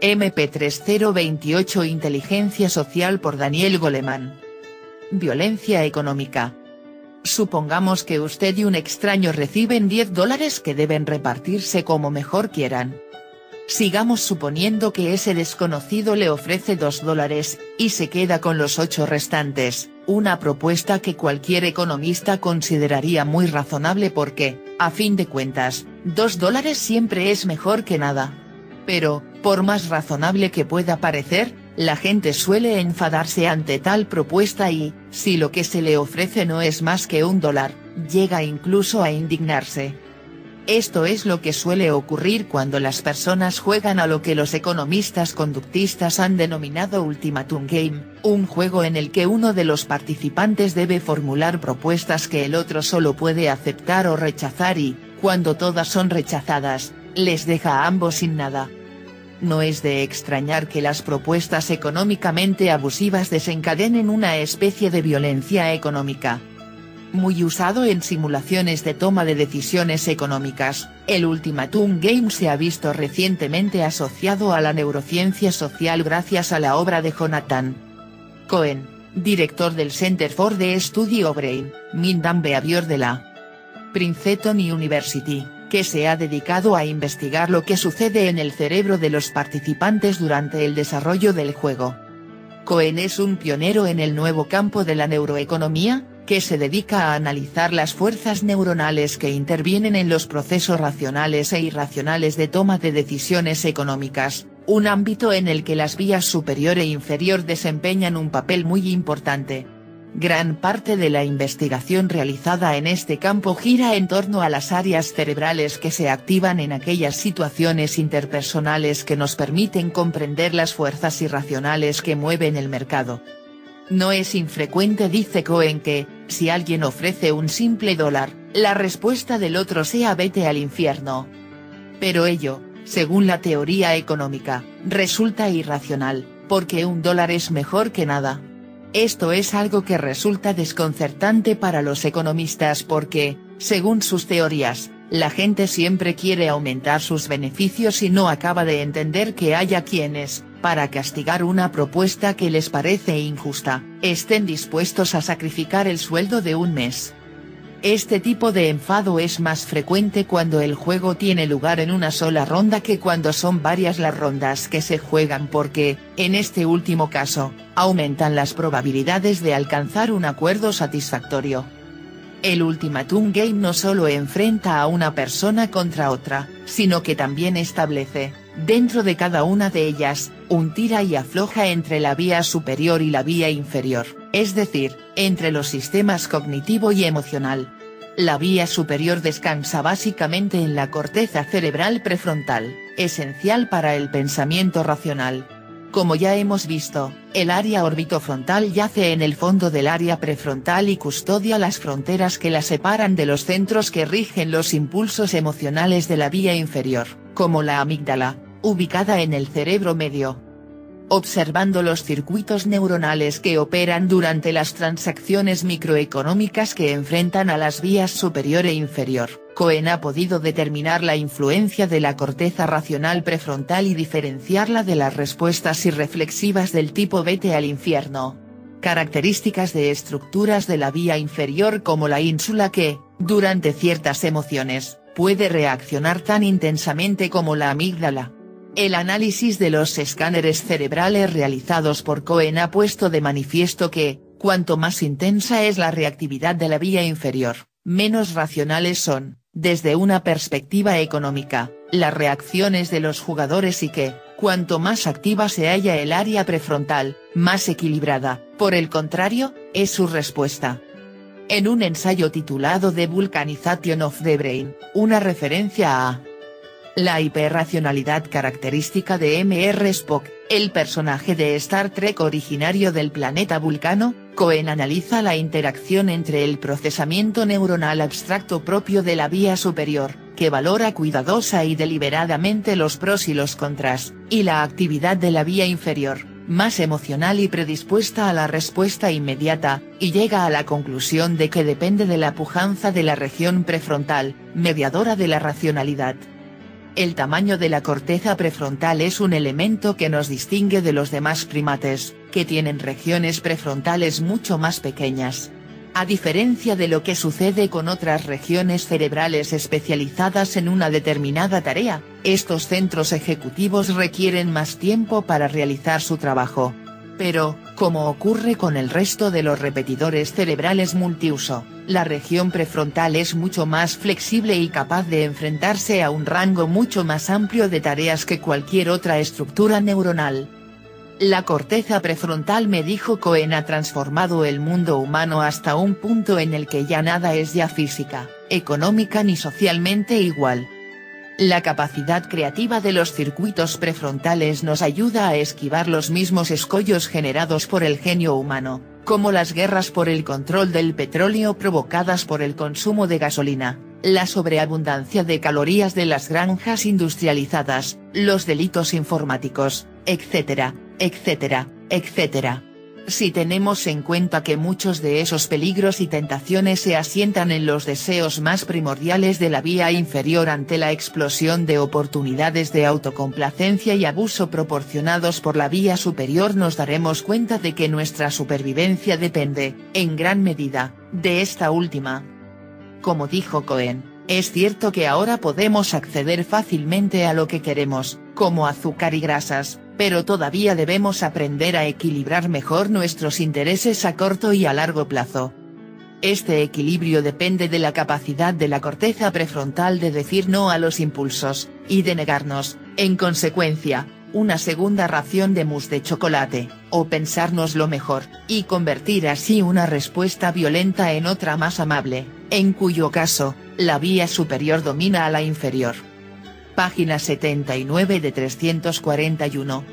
MP3028 Inteligencia social por Daniel Goleman. Violencia económica. Supongamos que usted y un extraño reciben $10 que deben repartirse como mejor quieran. Sigamos suponiendo que ese desconocido le ofrece $2, y se queda con los 8 restantes, una propuesta que cualquier economista consideraría muy razonable porque, a fin de cuentas, $2 siempre es mejor que nada. Pero, por más razonable que pueda parecer, la gente suele enfadarse ante tal propuesta y, si lo que se le ofrece no es más que $1, llega incluso a indignarse. Esto es lo que suele ocurrir cuando las personas juegan a lo que los economistas conductistas han denominado ultimatum game, un juego en el que uno de los participantes debe formular propuestas que el otro solo puede aceptar o rechazar y, cuando todas son rechazadas, les deja a ambos sin nada. No es de extrañar que las propuestas económicamente abusivas desencadenen una especie de violencia económica. Muy usado en simulaciones de toma de decisiones económicas, el ultimatum game se ha visto recientemente asociado a la neurociencia social gracias a la obra de Jonathan Cohen, director del Center for the Study of Brain, Mind and Behavior de la Princeton University, que se ha dedicado a investigar lo que sucede en el cerebro de los participantes durante el desarrollo del juego. Cohen es un pionero en el nuevo campo de la neuroeconomía, que se dedica a analizar las fuerzas neuronales que intervienen en los procesos racionales e irracionales de toma de decisiones económicas, un ámbito en el que las vías superior e inferior desempeñan un papel muy importante. Gran parte de la investigación realizada en este campo gira en torno a las áreas cerebrales que se activan en aquellas situaciones interpersonales que nos permiten comprender las fuerzas irracionales que mueven el mercado. No es infrecuente, dice Cohen, que, si alguien ofrece un simple $1, la respuesta del otro sea vete al infierno. Pero ello, según la teoría económica, resulta irracional, porque $1 es mejor que nada. Esto es algo que resulta desconcertante para los economistas porque, según sus teorías, la gente siempre quiere aumentar sus beneficios y no acaba de entender que haya quienes, para castigar una propuesta que les parece injusta, estén dispuestos a sacrificar el sueldo de un mes. Este tipo de enfado es más frecuente cuando el juego tiene lugar en una sola ronda que cuando son varias las rondas que se juegan porque, en este último caso, aumentan las probabilidades de alcanzar un acuerdo satisfactorio. El ultimatum game no solo enfrenta a una persona contra otra, sino que también establece, dentro de cada una de ellas, un tira y afloja entre la vía superior y la vía inferior, es decir, entre los sistemas cognitivo y emocional. La vía superior descansa básicamente en la corteza cerebral prefrontal, esencial para el pensamiento racional. Como ya hemos visto, el área orbitofrontal yace en el fondo del área prefrontal y custodia las fronteras que la separan de los centros que rigen los impulsos emocionales de la vía inferior, como la amígdala, ubicada en el cerebro medio. Observando los circuitos neuronales que operan durante las transacciones microeconómicas que enfrentan a las vías superior e inferior, Cohen ha podido determinar la influencia de la corteza racional prefrontal y diferenciarla de las respuestas irreflexivas del tipo vete al infierno. Características de estructuras de la vía inferior como la ínsula que, durante ciertas emociones, puede reaccionar tan intensamente como la amígdala. El análisis de los escáneres cerebrales realizados por Cohen ha puesto de manifiesto que, cuanto más intensa es la reactividad de la vía inferior, menos racionales son, desde una perspectiva económica, las reacciones de los jugadores y que, cuanto más activa se halla el área prefrontal, más equilibrada, por el contrario, es su respuesta. En un ensayo titulado The Vulcanization of the Brain, una referencia a la hiperracionalidad característica de M.R. Spock, el personaje de Star Trek originario del planeta Vulcano, Cohen analiza la interacción entre el procesamiento neuronal abstracto propio de la vía superior, que valora cuidadosa y deliberadamente los pros y los contras, y la actividad de la vía inferior, más emocional y predispuesta a la respuesta inmediata, y llega a la conclusión de que depende de la pujanza de la región prefrontal, mediadora de la racionalidad. El tamaño de la corteza prefrontal es un elemento que nos distingue de los demás primates, que tienen regiones prefrontales mucho más pequeñas. A diferencia de lo que sucede con otras regiones cerebrales especializadas en una determinada tarea, estos centros ejecutivos requieren más tiempo para realizar su trabajo. Pero, como ocurre con el resto de los repetidores cerebrales multiuso, la región prefrontal es mucho más flexible y capaz de enfrentarse a un rango mucho más amplio de tareas que cualquier otra estructura neuronal. La corteza prefrontal, me dijo Cohen, ha transformado el mundo humano hasta un punto en el que ya nada es ya física, económica ni socialmente igual. La capacidad creativa de los circuitos prefrontales nos ayuda a esquivar los mismos escollos generados por el genio humano, como las guerras por el control del petróleo provocadas por el consumo de gasolina, la sobreabundancia de calorías de las granjas industrializadas, los delitos informáticos, etcétera, etcétera, etcétera. Si tenemos en cuenta que muchos de esos peligros y tentaciones se asientan en los deseos más primordiales de la vía inferior ante la explosión de oportunidades de autocomplacencia y abuso proporcionados por la vía superior, nos daremos cuenta de que nuestra supervivencia depende, en gran medida, de esta última. Como dijo Cohen, es cierto que ahora podemos acceder fácilmente a lo que queremos, como azúcar y grasas, pero todavía debemos aprender a equilibrar mejor nuestros intereses a corto y a largo plazo. Este equilibrio depende de la capacidad de la corteza prefrontal de decir no a los impulsos, y de negarnos, en consecuencia, una segunda ración de mousse de chocolate, o pensárnoslo mejor, y convertir así una respuesta violenta en otra más amable, en cuyo caso, la vía superior domina a la inferior. Página 79 de 341.